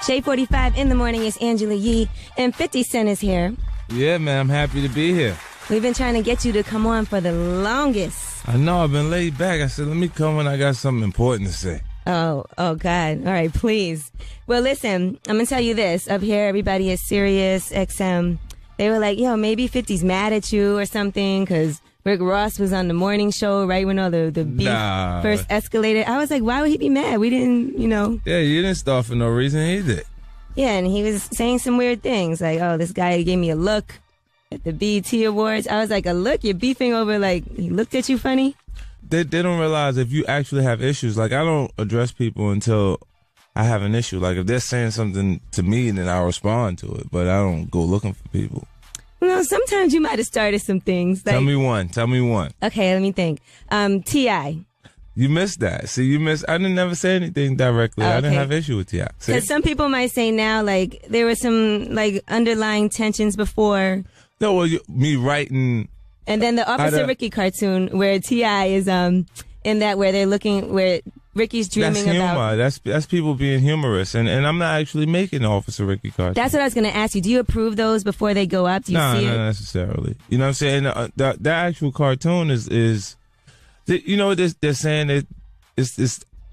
Shade 45 in the morning is Angela Yee, and 50 Cent is here. Yeah, man, I'm happy to be here. We've been trying to get you to come on for the longest. I know, I've been laid back. I said, let me come when I got something important to say. Oh, God. All right, please. Well, listen, I'm going to tell you this. Up here, everybody is Sirius XM. They were like, yo, maybe 50's mad at you or something because Rick Ross was on the morning show right when all the beef first escalated. I was like, why would he be mad? We didn't, Yeah, you didn't start for no reason. He did. Yeah, and he was saying some weird things like, oh, this guy gave me a look at the BET Awards. I was like, a look? You're beefing over, like, he looked at you funny? They don't realize if you actually have issues. Like, I don't address people until I have an issue. Like, if they're saying something to me, then I'll respond to it. But I don't go looking for people. Well, sometimes you might have started some things. Like, Tell me one. Okay, let me think. T.I. You missed that. See, I didn't never say anything directly. Okay. I didn't have issue with T.I. Because some people might say now, like, there were some, like, underlying tensions before. No, well, me writing. And then the Officer Ricky cartoon where T.I. is in that where they're looking, where Ricky's dreaming about. That's people being humorous. And I'm not actually making Officer Ricky cartoon. That's what I was going to ask you. Do you approve those before they go up? Do you see it? Not necessarily. You know what I'm saying? That actual cartoon is you know what they're saying?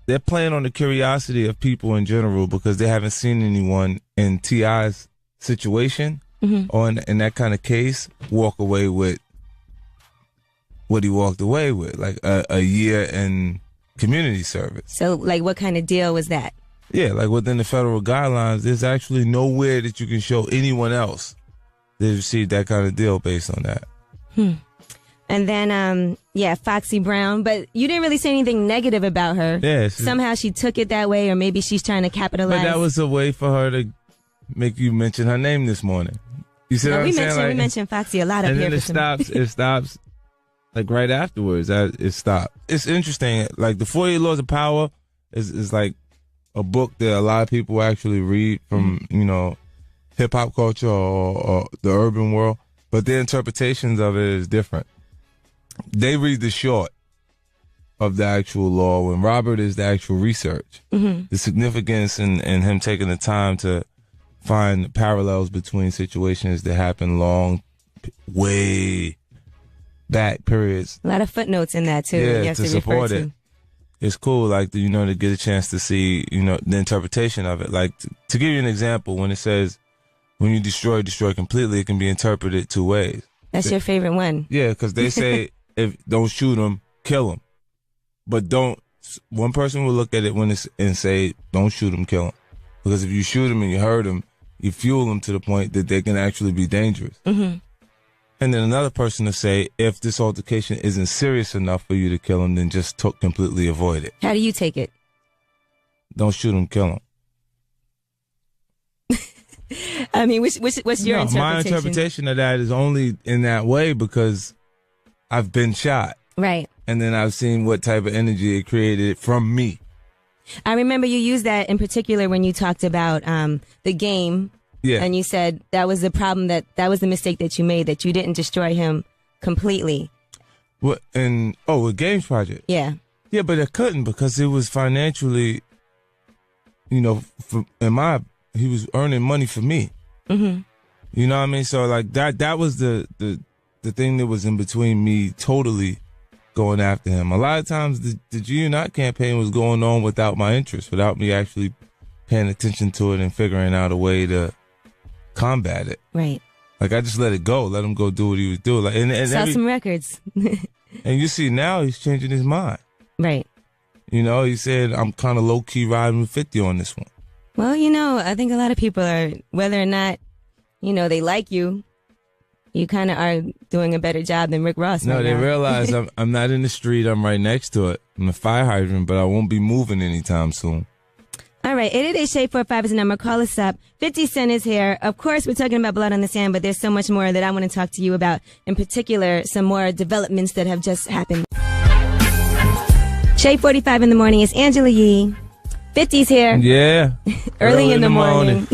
They're playing on the curiosity of people in general because they haven't seen anyone in T.I.'s situation or in that kind of case walk away with what he walked away with, like a year in community service. So, like, what kind of deal was that? Yeah, like within the federal guidelines, there's actually nowhere that you can show anyone else that received that kind of deal based on that. And then, Foxy Brown. But you didn't really say anything negative about her. Yeah. Somehow she took it that way, or maybe she's trying to capitalize. But that was a way for her to make you mention her name this morning. You see what I'm saying? We mentioned Foxy a lot up here. And then it stops, like right afterwards. It stopped. It's interesting. Like the 48 Laws of Power is like a book that a lot of people actually read from, hip hop culture or the urban world, but their interpretations of it is different. They read the short of the actual law when Robert is the actual research. The significance in him taking the time to find parallels between situations that happen way back periods. A lot of footnotes in that too. Yeah, you have to support it. It's cool, like, to get a chance to see, the interpretation of it. Like, to give you an example, when it says, when you destroy completely, it can be interpreted two ways. That's your favorite one. Yeah, because they say, if don't shoot them, kill them. But one person will look at it and say, don't shoot them, kill them. Because if you shoot them and you hurt them, you fuel them to the point that they can actually be dangerous. And then another person will say, if this altercation isn't serious enough for you to kill them, then just completely avoid it. How do you take it? Don't shoot them, kill them. I mean, what's your interpretation? My interpretation of that is only in that way because I've been shot. Right. And then I've seen what type of energy it created from me. I remember you used that in particular when you talked about the game. Yeah. And you said that was the problem, that was the mistake that you made, that you didn't destroy him completely. What? And a games project. Yeah. Yeah, but I couldn't because it was financially, he was earning money for me. You know what I mean? So like that was the thing that was in between me totally going after him. A lot of times the GU campaign was going on without my interest, without me actually paying attention to it and figuring out a way to combat it. Right. Like I just let it go, let him go do what he was doing. Like, and sell some records. And you see now he's changing his mind. Right. He said, I'm kind of low key riding with 50 on this one. Well, I think a lot of people are, whether or not, they like you, you kind of are doing a better job than Rick Ross. No, right they now. realize I'm not in the street. I'm right next to it. I'm a fire hydrant, but I won't be moving anytime soon. All right, 888-SHADE-45 is the number. Call us up. 50 Cent is here. Of course, we're talking about Blood on the Sand, but there's so much more that I want to talk to you about. In particular, some more developments that have just happened. Shade 45 in the morning is Angela Yee. 50's here. Yeah. Early in the morning.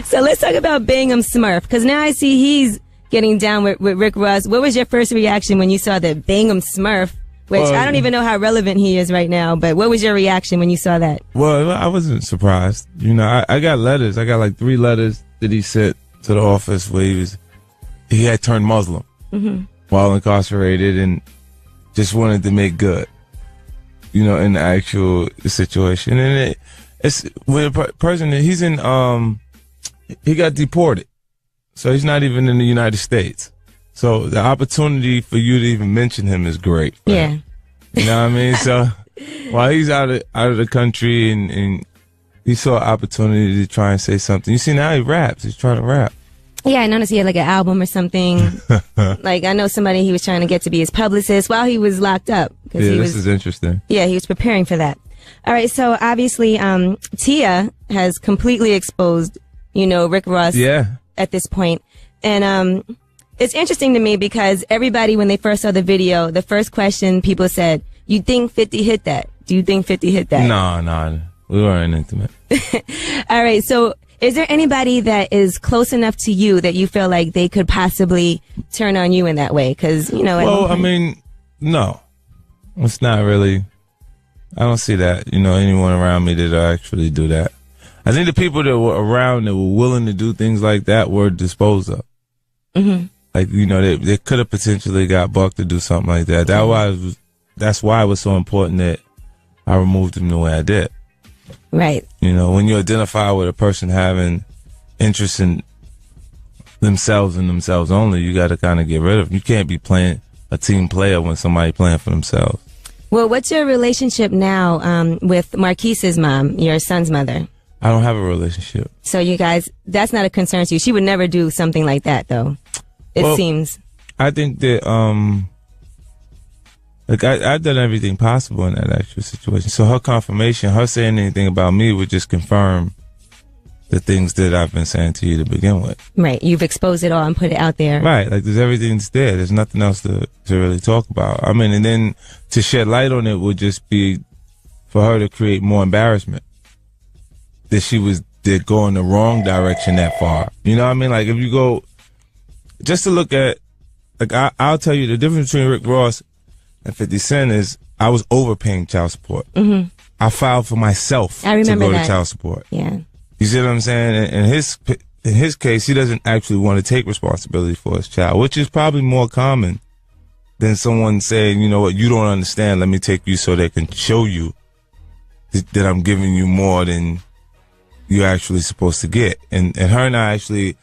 So let's talk about Bingham Smurf, because now I see he's getting down with Rick Ross. What was your first reaction when you saw that Bingham Smurf which I don't even know how relevant he is right now. But what was your reaction when you saw that? Well, I wasn't surprised. You know, I got letters. I got like 3 letters that he sent to the office where he had turned Muslim while incarcerated and just wanted to make good, you know, in the actual situation. And it's with a person that he's in, he got deported. So he's not even in the United States. So the opportunity for you to even mention him is great. Right? Yeah. You know what I mean? So while he's out of the country and he saw an opportunity to try and say something. You see now he raps. He's trying to rap. Yeah, I noticed he had like an album or something. Like I know somebody he was trying to get to be his publicist while he was locked up. Yeah, this is interesting. Yeah, he was preparing for that. All right, so obviously Tia has completely exposed, you know, Rick Ross at this point. And it's interesting to me because everybody, when they first saw the video, the first question people said, you think 50 hit that? Do you think 50 hit that? No, we weren't intimate. All right, so is there anybody that is close enough to you that you feel like they could possibly turn on you in that way? Because, you know, well, I mean, no, it's not really. I don't see that, you know, anyone around me that actually do that. I think the people that were around that were willing to do things like that were disposed of. Like, you know, they could have potentially got Buck to do something like that. That's why it was so important that I removed him the way I did. Right. You know, when you identify with a person having interest in themselves and themselves only, you got to kind of get rid of them. You can't be playing a team player when somebody playing for themselves. Well, what's your relationship now with Marquise's mom, your son's mother? I don't have a relationship. So you guys, that's not a concern to you. She would never do something like that, though. It seems. I think that, like I've done everything possible in that actual situation. So her confirmation, her saying anything about me would just confirm the things that I've been saying to you to begin with. Right. You've exposed it all and put it out there. Right. Like there's everything's there. There's nothing else to really talk about. I mean, and then to shed light on it would just be for her to create more embarrassment. That she was going the wrong direction that far. You know what I mean? Like if you go, just to look at, like I'll tell you the difference between Rick Ross and 50 Cent is I was overpaying child support. I filed for myself to go to child support. Yeah. You see what I'm saying? In his case, he doesn't actually want to take responsibility for his child, which is probably more common than someone saying, you know what, you don't understand. Let me take you so they can show you that I'm giving you more than you're actually supposed to get. And her and I actually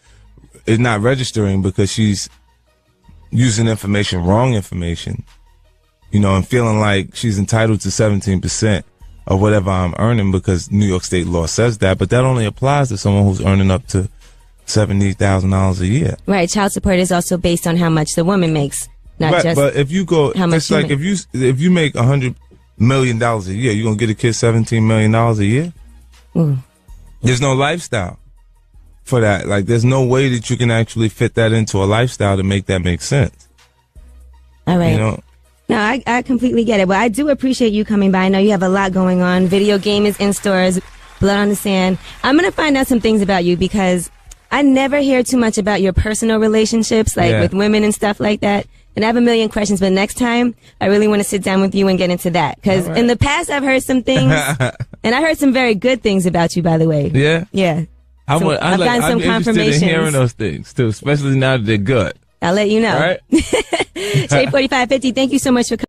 is not registering because she's using information, wrong information, you know, and feeling like she's entitled to 17% of whatever I'm earning because New York state law says that, but that only applies to someone who's earning up to $70,000 a year. Right. Child support is also based on how much the woman makes, not right, just. But if you go, it's like if you make $100 million a year, you're gonna get a kid $17 million a year. There's no lifestyle for that. Like, there's no way that you can actually fit that into a lifestyle to make that make sense. All right. You know? No, I completely get it. But I do appreciate you coming by. I know you have a lot going on. Video game is in stores, Blood on the Sand. I'm going to find out some things about you because I never hear too much about your personal relationships, like with women and stuff like that. And I have a million questions, but next time I really want to sit down with you and get into that. Because in the past I've heard some things, and I heard some very good things about you, by the way. Yeah? Yeah. I've gotten some confirmations. Interested in hearing those things, too, especially now that they're good. I'll let you know. All right. J4550, thank you so much for coming.